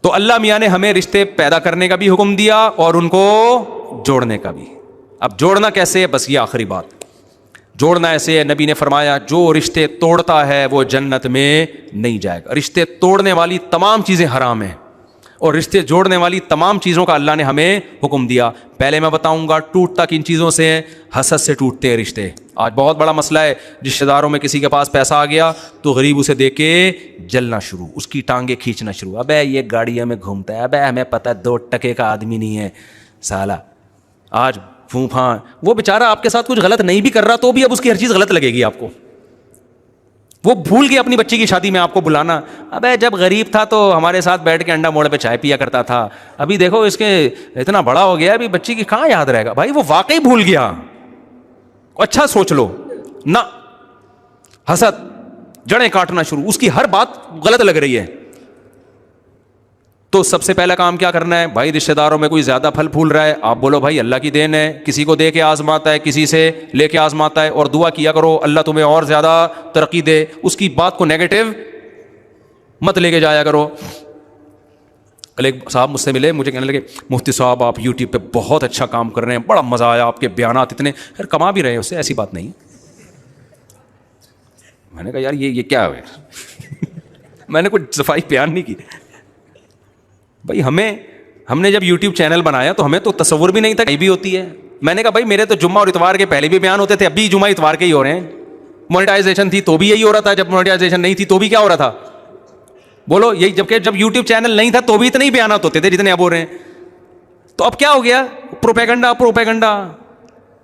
تو اللہ میاں نے ہمیں رشتے پیدا کرنے کا بھی حکم دیا اور ان کو جوڑنے کا بھی. اب جوڑنا کیسے ہے؟ بس یہ آخری بات. جوڑنا ایسے ہے، نبی نے فرمایا جو رشتے توڑتا ہے وہ جنت میں نہیں جائے گا. رشتے توڑنے والی تمام چیزیں حرام ہیں اور رشتے جوڑنے والی تمام چیزوں کا اللہ نے ہمیں حکم دیا. پہلے میں بتاؤں گا ٹوٹتا کن چیزوں سے ہے؟ حسد سے ٹوٹتے ہیں رشتے. آج بہت بڑا مسئلہ ہے، رشتہ داروں میں کسی کے پاس پیسہ آ گیا تو غریب اسے دیکھ کے جلنا شروع، اس کی ٹانگیں کھینچنا شروع. ابے یہ گاڑیوں میں گھومتا ہے، ابے ہمیں پتہ 2 ٹکے کا آدمی نہیں ہے سالہ. آج پھوپھاں وہ بیچارہ آپ کے ساتھ کچھ غلط نہیں بھی کر رہا تو بھی اب اس کی ہر چیز غلط لگے گی آپ کو. وہ بھول گیا اپنی بچی کی شادی میں آپ کو بلانا. ابے جب غریب تھا تو ہمارے ساتھ بیٹھ کے انڈا موڑ پہ چائے پیا کرتا تھا، ابھی دیکھو اس کے اتنا بڑا ہو گیا، ابھی بچی کی کہاں یاد رہے گا. بھائی وہ واقعی بھول گیا. اچھا سوچ لو نہ. حسد جڑیں کاٹنا شروع، اس کی ہر بات غلط لگ رہی ہے. تو سب سے پہلا کام کیا کرنا ہے؟ بھائی رشتہ داروں میں کوئی زیادہ پھل پھول رہا ہے، آپ بولو بھائی اللہ کی دین ہے، کسی کو دے کے آزماتا ہے، کسی سے لے کے آزماتا ہے، اور دعا کیا کرو اللہ تمہیں اور زیادہ ترقی دے. اس کی بات کو نیگیٹو مت لے کے جایا کرو. کل ایک صاحب مجھ سے ملے، مجھے کہنے لگے مفتی صاحب آپ یوٹیوب پہ بہت اچھا کام کر رہے ہیں، بڑا مزہ آیا، آپ کے بیانات اتنے کما بھی رہے ہیں اس سے. ایسی بات نہیں. میں نے کہا یار یہ کیا ہے میں نے کچھ صفائی بیان نہیں کی. بھائی ہم نے جب یوٹیوب چینل بنایا تو ہمیں تو تصور بھی نہیں تھا کہیں بھی ہوتی ہے. میں نے کہا بھائی میرے تو جمعہ اور اتوار کے پہلے بھی بیان ہوتے تھے، اب بھی جمعہ اتوار کے ہی ہو رہے ہیں. مونیٹائزیشن تھی تو بھی یہی ہو رہا تھا، جب مونیٹائزیشن نہیں تھی تو بھی کیا ہو رہا تھا؟ بولو یہی. جب یوٹیوب چینل نہیں تھا تو بھی اتنے ہی بیانات ہوتے تھے جتنے اب ہو رہے ہیں. تو اب کیا ہو گیا؟ پروپیگنڈا.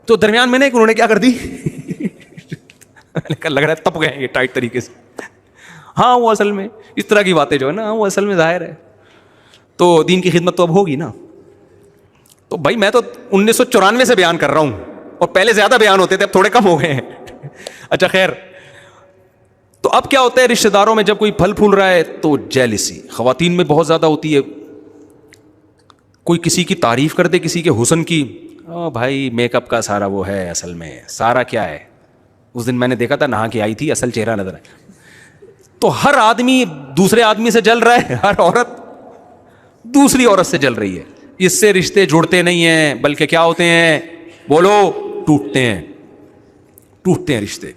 تو درمیان میں نے انہوں نے کیا کر دی لگ رہا ہے تپ گئے یہ ٹائٹ طریقے سے. ہاں وہ اصل میں اس طرح کی باتیں جو ہے نا وہ اصل میں ظاہر ہے تو دین کی خدمت تو اب ہوگی نا. تو بھائی میں تو 1994 سے بیان کر رہا ہوں اور پہلے زیادہ بیان ہوتے تھے، اب تھوڑے کم ہو گئے ہیں. اچھا خیر. تو اب کیا ہوتا ہے رشتہ داروں میں جب کوئی پھل پھول رہا ہے تو جیلسی خواتین میں بہت زیادہ ہوتی ہے. کوئی کسی کی تعریف کر دے، کسی کے حسن کی، بھائی میک اپ کا سارا وہ ہے، اصل میں سارا کیا ہے. اس دن میں نے دیکھا تھا نہا کے آئی تھی، اصل چہرہ نظر آیا. تو ہر آدمی دوسرے آدمی سے جل رہا ہے، ہر عورت دوسری عورت سے جل رہی ہے. اس سے رشتے جڑتے نہیں ہیں بلکہ کیا ہوتے ہیں؟ بولو ٹوٹتے ہیں رشتے.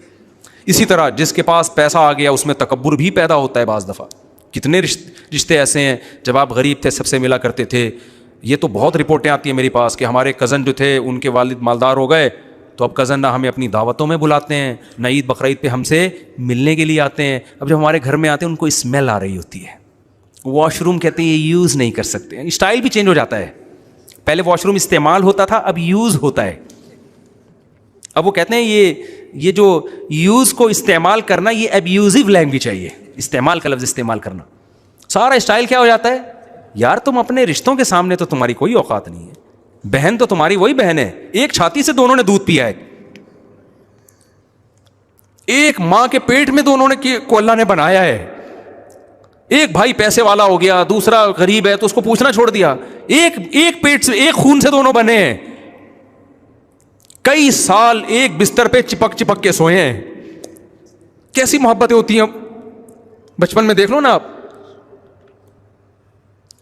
اسی طرح جس کے پاس پیسہ آ گیا اس میں تکبر بھی پیدا ہوتا ہے بعض دفعہ. کتنے رشتے ایسے ہیں جب آپ غریب تھے سب سے ملا کرتے تھے. یہ تو بہت رپورٹیں آتی ہیں میرے پاس کہ ہمارے کزن جو تھے ان کے والد مالدار ہو گئے تو اب کزن نہ ہمیں اپنی دعوتوں میں بلاتے ہیں نہ عید بقرعید پہ ہم سے ملنے کے لیے آتے ہیں. اب جب ہمارے گھر میں آتے ہیں ان کو اسمیل آ رہی ہوتی ہے. واش روم کہتے ہیں یہ یوز نہیں کر سکتے. اسٹائل بھی چینج ہو جاتا ہے. پہلے واش روم استعمال ہوتا تھا، اب یوز ہوتا ہے. اب وہ کہتے ہیں یہ جو یوز کو استعمال کرنا یہ ابیوزو لینگویج ہے. استعمال کا لفظ استعمال کرنا سارا اسٹائل کیا ہو جاتا ہے. یار تم اپنے رشتوں کے سامنے تو تمہاری کوئی اوقات نہیں ہے. بہن تو تمہاری وہی بہن ہے، ایک چھاتی سے دونوں نے دودھ پیا ہے، ایک ماں کے پیٹ میں دونوں نے کو اللہ نے بنایا ہے. ایک بھائی پیسے والا ہو گیا، دوسرا غریب ہے تو اس کو پوچھنا چھوڑ دیا. ایک پیٹ سے ایک خون سے دونوں بنے ہیں. کئی سال ایک بستر پہ چپک کے سوئے ہیں. کیسی محبتیں ہوتی ہیں بچپن میں دیکھ لو نا آپ.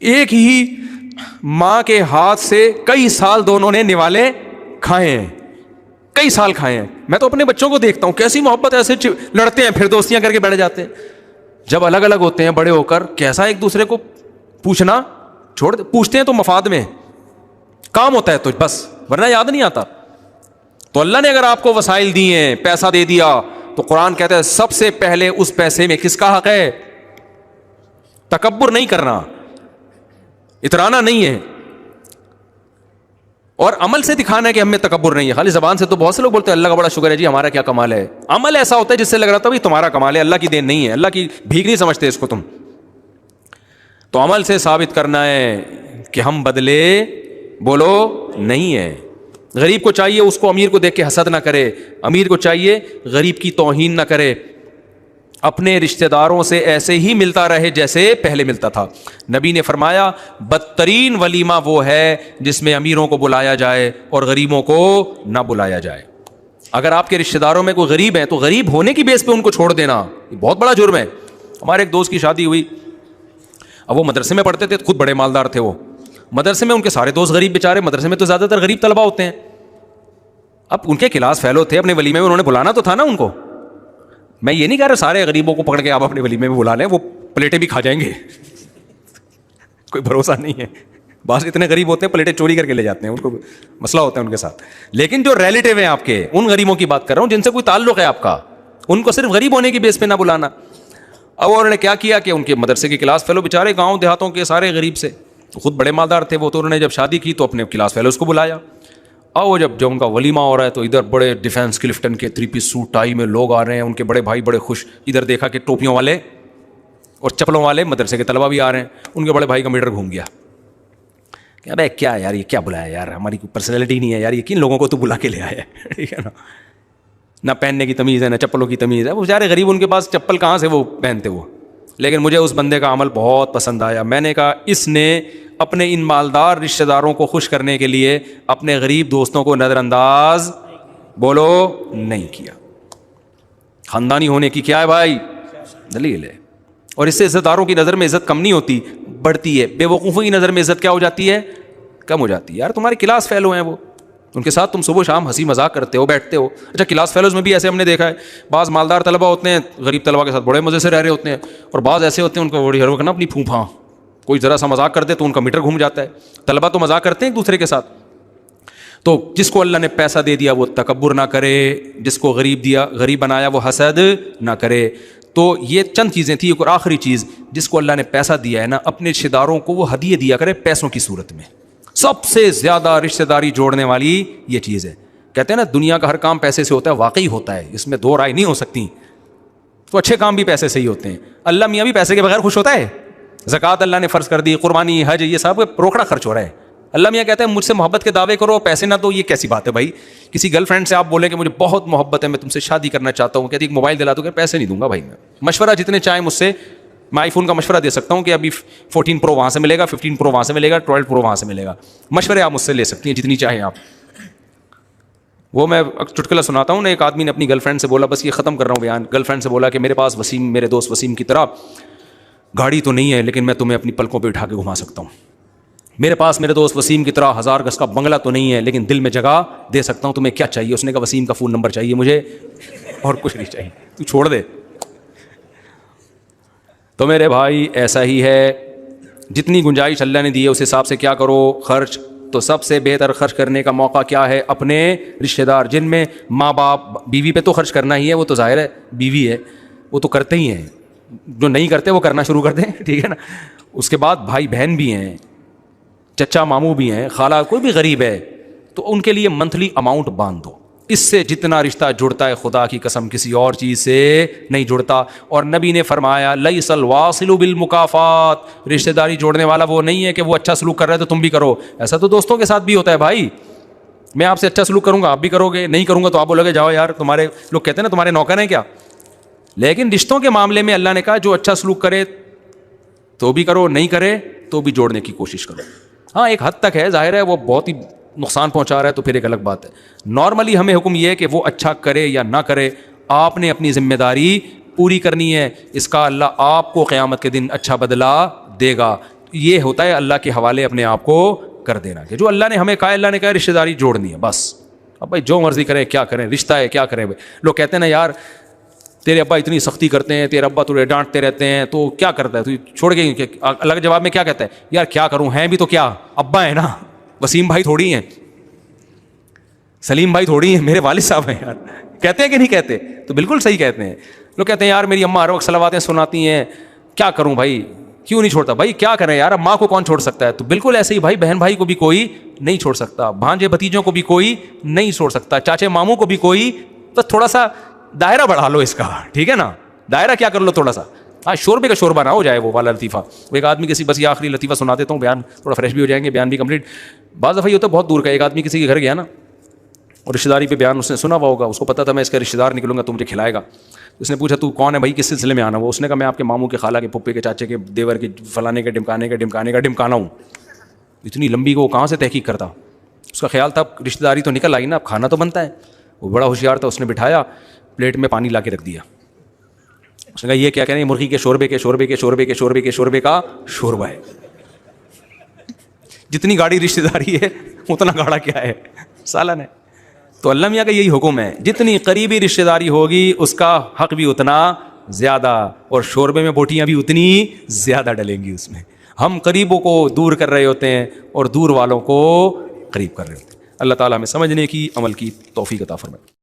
ایک ہی ماں کے ہاتھ سے کئی سال دونوں نے نوالے کھائے ہیں، کئی سال کھائے ہیں. میں تو اپنے بچوں کو دیکھتا ہوں کیسی محبت، ایسے لڑتے ہیں پھر دوستیاں کر کے بیٹھ جاتے ہیں. جب الگ الگ ہوتے ہیں بڑے ہو کر کیسا ایک دوسرے کو پوچھنا چھوڑ دے. پوچھتے ہیں تو مفاد میں کام ہوتا ہے تو بس، ورنہ یاد نہیں آتا. تو اللہ نے اگر آپ کو وسائل دیے ہیں، پیسہ دے دیا، تو قرآن کہتا ہے سب سے پہلے اس پیسے میں کس کا حق ہے؟ تکبر نہیں کرنا، اترانا نہیں ہے، اور عمل سے دکھانا ہے کہ ہم میں تکبر نہیں ہے. خالی زبان سے تو بہت سے لوگ بولتے ہیں اللہ کا بڑا شکر ہے جی ہمارا کیا کمال ہے. عمل ایسا ہوتا ہے جس سے لگ رہا تھا تمہارا کمال ہے، اللہ کی دین نہیں ہے، اللہ کی بھیک نہیں سمجھتے اس کو تم. تو عمل سے ثابت کرنا ہے کہ ہم بدلے بولو نہیں ہے. غریب کو چاہیے اس کو امیر کو دیکھ کے حسد نہ کرے، امیر کو چاہیے غریب کی توہین نہ کرے. اپنے رشتہ داروں سے ایسے ہی ملتا رہے جیسے پہلے ملتا تھا. نبی نے فرمایا بدترین ولیمہ وہ ہے جس میں امیروں کو بلایا جائے اور غریبوں کو نہ بلایا جائے. اگر آپ کے رشتہ داروں میں کوئی غریب ہیں تو غریب ہونے کی بیس پہ ان کو چھوڑ دینا یہ بہت بڑا جرم ہے. ہمارے ایک دوست کی شادی ہوئی، اب وہ مدرسے میں پڑھتے تھے, خود بڑے مالدار تھے, وہ مدرسے میں ان کے سارے دوست غریب بیچارے, مدرسے میں تو زیادہ تر غریب طلبہ ہوتے ہیں. اب ان کے کلاس فیلو تھے, اپنے ولیمے میں انہوں نے بلانا تو تھا نا ان کو. میں یہ نہیں کہہ رہا سارے غریبوں کو پکڑ کے آپ اپنے ولیمے میں بلا لیں, وہ پلیٹیں بھی کھا جائیں گے, کوئی بھروسہ نہیں ہے. بعض اتنے غریب ہوتے ہیں پلیٹیں چوری کر کے لے جاتے ہیں, ان کو مسئلہ ہوتا ہے ان کے ساتھ. لیکن جو ریلیٹیو ہیں آپ کے, ان غریبوں کی بات کر رہا ہوں جن سے کوئی تعلق ہے آپ کا, ان کو صرف غریب ہونے کی بیس پہ نہ بلانا. اب انہوں نے کیا کیا کہ ان کے مدرسے کے کلاس فیلو بیچارے گاؤں دیہاتوں کے سارے غریب سے, خود بڑے مالدار تھے وہ, تو انہوں نے جب شادی کی تو اپنے کلاس فیلوز کو بلایا. اور وہ جب ان کا ولیمہ ہو رہا ہے تو ادھر بڑے ڈیفینس کلفٹن کے 3 پیس سوٹ ٹائی میں لوگ آ رہے ہیں, ان کے بڑے بھائی بڑے خوش. ادھر دیکھا کہ ٹوپیوں والے اور چپلوں والے مدرسے کے طلبہ بھی آ رہے ہیں. ان کے بڑے بھائی کا میٹر گھوم گیا کہ ابے کیا یار, یہ کیا بلایا یار, ہماری کوئی پرسنالٹی نہیں ہے یار, یہ کن لوگوں کو تو بلا کے لے آیا ہے, ٹھیک ہے نا. نہ پہننے کی تمیز ہے, نہ چپلوں کی تمیز ہے. وہ بیچارے غریب, ان کے پاس چپل کہاں سے وہ پہنتے وہ. لیکن مجھے اس بندے کا عمل بہت پسند آیا. میں نے کہا اس نے اپنے ان مالدار رشتہ داروں کو خوش کرنے کے لیے اپنے غریب دوستوں کو نظر انداز بولو نہیں کیا. خاندانی ہونے کی کیا ہے بھائی دلیل ہے. اور اس سے عزت داروں کی نظر میں عزت کم نہیں ہوتی, بڑھتی ہے. بے وقوفوں کی نظر میں عزت کیا ہو جاتی ہے, کم ہو جاتی ہے. یار تمہارے کلاس فیلو ہیں, وہ ان کے ساتھ تم صبح شام ہنسی مذاق کرتے ہو, بیٹھتے ہو. اچھا کلاس فیلوز میں بھی ایسے ہم نے دیکھا ہے, بعض مالدار طلبہ ہوتے ہیں غریب طلبہ کے ساتھ بڑے مزے سے رہ رہے ہوتے ہیں, اور بعض ایسے ہوتے ہیں ان کو بڑی ہر وقت نا اپنی پھوپھاں, کوئی ذرا سا مذاق کر دے تو ان کا میٹر گھوم جاتا ہے. طلبہ تو مذاق کرتے ہیں ایک دوسرے کے ساتھ. تو جس کو اللہ نے پیسہ دے دیا وہ تکبر نہ کرے, جس کو غریب بنایا وہ حسد نہ کرے. تو یہ چند چیزیں تھیں. ایک اور آخری چیز, جس کو اللہ نے پیسہ دیا ہے نا, اپنے رشتہ داروں کو وہ ہدیے دیا کرے پیسوں کی صورت میں. سب سے زیادہ رشتہ داری جوڑنے والی یہ چیز ہے. کہتے ہیں نا دنیا کا ہر کام پیسے سے ہوتا ہے, واقعی ہوتا ہے, اس میں دو رائے نہیں ہو سکتی. تو اچھے کام بھی پیسے سے ہی ہوتے ہیں. اللہ میاں بھی پیسے کے بغیر خوش ہوتا ہے. زکوٰۃ اللہ نے فرض کر دی, قربانی, حج, یہ سب روکڑا خرچ ہو رہا ہے. اللہ میاں کہتے ہیں مجھ سے محبت کے دعوے کرو, پیسے نہ دو. یہ کیسی بات ہے بھائی؟ کسی گرل فرینڈ سے آپ بولیں کہ مجھے بہت محبت ہے, میں تم سے شادی کرنا چاہتا ہوں, کہتی ایک موبائل دلا دو, کہ پیسے نہیں دوں گا بھائی. میں مشورہ جتنے چاہیں مجھ سے, میں آئی فون کا مشورہ دے سکتا ہوں کہ ابھی 14 پرو وہاں سے ملے گا, 15 پرو وہاں سے ملے گا, 12 پرو وہاں سے ملے گا. مشورے آپ مجھ سے لے سکتی ہیں جتنی چاہیں آپ. وہ میں چٹکلا سناتا ہوں نا, ایک آدمی نے اپنی گرل فرینڈ سے بولا, بس یہ ختم کر رہا ہوں بیان, گرل فرینڈ سے بولا کہ میرے پاس وسیم, میرے دوست وسیم کی طرح گاڑی تو نہیں ہے, لیکن میں تمہیں اپنی پلکوں پہ اٹھا کے گھما سکتا ہوں. میرے پاس میرے دوست وسیم کی طرح 1000 گز کا بنگلہ تو نہیں ہے, لیکن دل میں جگہ دے سکتا ہوں. تمہیں کیا چاہیے؟ اس نے کہا وسیم کا فون نمبر چاہیے مجھے, اور کچھ نہیں چاہیے, تو چھوڑ دے. تو میرے بھائی ایسا ہی ہے, جتنی گنجائش اللہ نے دی ہے اس حساب سے کیا کرو خرچ. تو سب سے بہتر خرچ کرنے کا موقع کیا ہے؟ اپنے رشتہ دار, جن میں ماں باپ, بیوی پہ تو خرچ کرنا ہی ہے, وہ تو ظاہر ہے بیوی ہے, وہ تو کرتے ہی ہیں. جو نہیں کرتے وہ کرنا شروع کر دیں, ٹھیک ہے نا. اس کے بعد بھائی بہن بھی ہیں, چچا ماموں بھی ہیں, خالہ, کوئی بھی غریب ہے تو ان کے لیے منتھلی اماؤنٹ باندھ دو. اس سے جتنا رشتہ جڑتا ہے خدا کی قسم کسی اور چیز سے نہیں جڑتا. اور نبی نے فرمایا لیس الواصل بالمکافات, رشتہ داری جوڑنے والا وہ نہیں ہے کہ وہ اچھا سلوک کر رہا ہے تو تم بھی کرو. ایسا تو دوستوں کے ساتھ بھی ہوتا ہے بھائی, میں آپ سے اچھا سلوک کروں گا آپ بھی کرو گے, نہیں کروں گا تو آپ بولو گے جاؤ یار, تمہارے لوگ کہتے ہیں نا تمہارے نوکر ہیں کیا. لیکن رشتوں کے معاملے میں اللہ نے کہا جو اچھا سلوک کرے تو بھی کرو, نہیں کرے تو بھی جوڑنے کی کوشش کرو. ہاں ایک حد تک ہے, ظاہر ہے وہ بہت ہی نقصان پہنچا رہا ہے تو پھر ایک الگ بات ہے. نارملی ہمیں حکم یہ ہے کہ وہ اچھا کرے یا نہ کرے, آپ نے اپنی ذمہ داری پوری کرنی ہے. اس کا اللہ آپ کو قیامت کے دن اچھا بدلہ دے گا. یہ ہوتا ہے اللہ کے حوالے اپنے آپ کو کر دینا, کہ جو اللہ نے ہمیں کہا, اللہ نے کہا رشتہ داری جوڑنی ہے بس. اب بھائی جو مرضی کریں, کیا کریں, رشتہ ہے کیا کریں. لوگ کہتے ہیں نا یار تیرے ابا اتنی سختی کرتے ہیں, تیرے ابا تجھے ڈانٹتے رہتے ہیں, تو کیا کرتا ہے تو چھوڑ کے. اللہ کے جواب میں کیا کہتا ہے, یار کیا کروں, ہیں بھی تو کیا ابا ہے نا, وسیم بھائی تھوڑی ہیں, سلیم بھائی تھوڑی ہیں, میرے والد صاحب ہیں یار. کہتے ہیں کہ نہیں کہتے؟ تو بالکل صحیح کہتے ہیں. لوگ کہتے ہیں یار میری اماں ہر وقت صلواتیں سناتی ہیں, کیا کروں بھائی, کیوں نہیں چھوڑتا. بھائی کیا کریں یار, اب ماں کو کون چھوڑ سکتا ہے. تو بالکل ایسے ہی بھائی بہن بھائی کو بھی کوئی نہیں چھوڑ سکتا, بھانجے بھتیجوں کو بھی کوئی نہیں چھوڑ سکتا, چاچے ماموں کو بھی کوئی. تو تھوڑا سا دائرہ بڑھا لو اس کا, ٹھیک ہے نا, دائرہ کیا کر لو تھوڑا سا. ہاں شوربے کا شوربہ نہ ہو جائے وہ والا لطیفہ. وہ ایک آدمی کسی, بس یہ آخری لطیفہ سنا دیتا ہوں, بیان تھوڑا فریش بھی ہو جائیں گے, بیان بھی کمپلیٹ. بعض دفعہ یہ ہوتا ہے بہت دور کا, ایک آدمی کسی کے گھر گیا نا, اور رشتہ داری پہ بیان اس نے سنا ہوا ہوگا, اس کو پتا تھا میں اس کا رشتہ دار نکلوں گا تو مجھے کھلائے گا. اس نے پوچھا تو کون ہے بھائی, کس سلسلے میں آنا. وہ اس نے کہا میں آپ کے ماموں کے, خالہ کے, پھپھے کے, چاچے کے, دیور کے, فلانے کے, ڈمکانے کا ڈمکانا ہوں. اتنی لمبی کو وہ کہاں سے تحقیق کرتا. اس کا خیال تھا رشتہ داری تو نکل آئی نا, اب کھانا تو بنتا ہے. وہ بڑا ہوشیار تھا, اس نے بٹھایا, پلیٹ میں پانی لا کے رکھ دیا, اس نے کہا یہ کیا کہہ رہے ہیں؟ مرغی کے شوربے کے شوربے کے شوربے کے شوربے کے شوربے کا شوربہ ہے. جتنی گاڑی رشتہ داری ہے اتنا گاڑا کیا ہے؟ سالن ہے. تو اللہ میاں کا یہی حکم ہے, جتنی قریبی رشتہ داری ہوگی اس کا حق بھی اتنا زیادہ, اور شوربے میں بوٹیاں بھی اتنی زیادہ ڈلیں گی اس میں. ہم قریبوں کو دور کر رہے ہوتے ہیں اور دور والوں کو قریب کر رہے ہوتے ہیں. اللہ تعالیٰ ہمیں سمجھنے کی, عمل کی توفیق عطا فرمائے.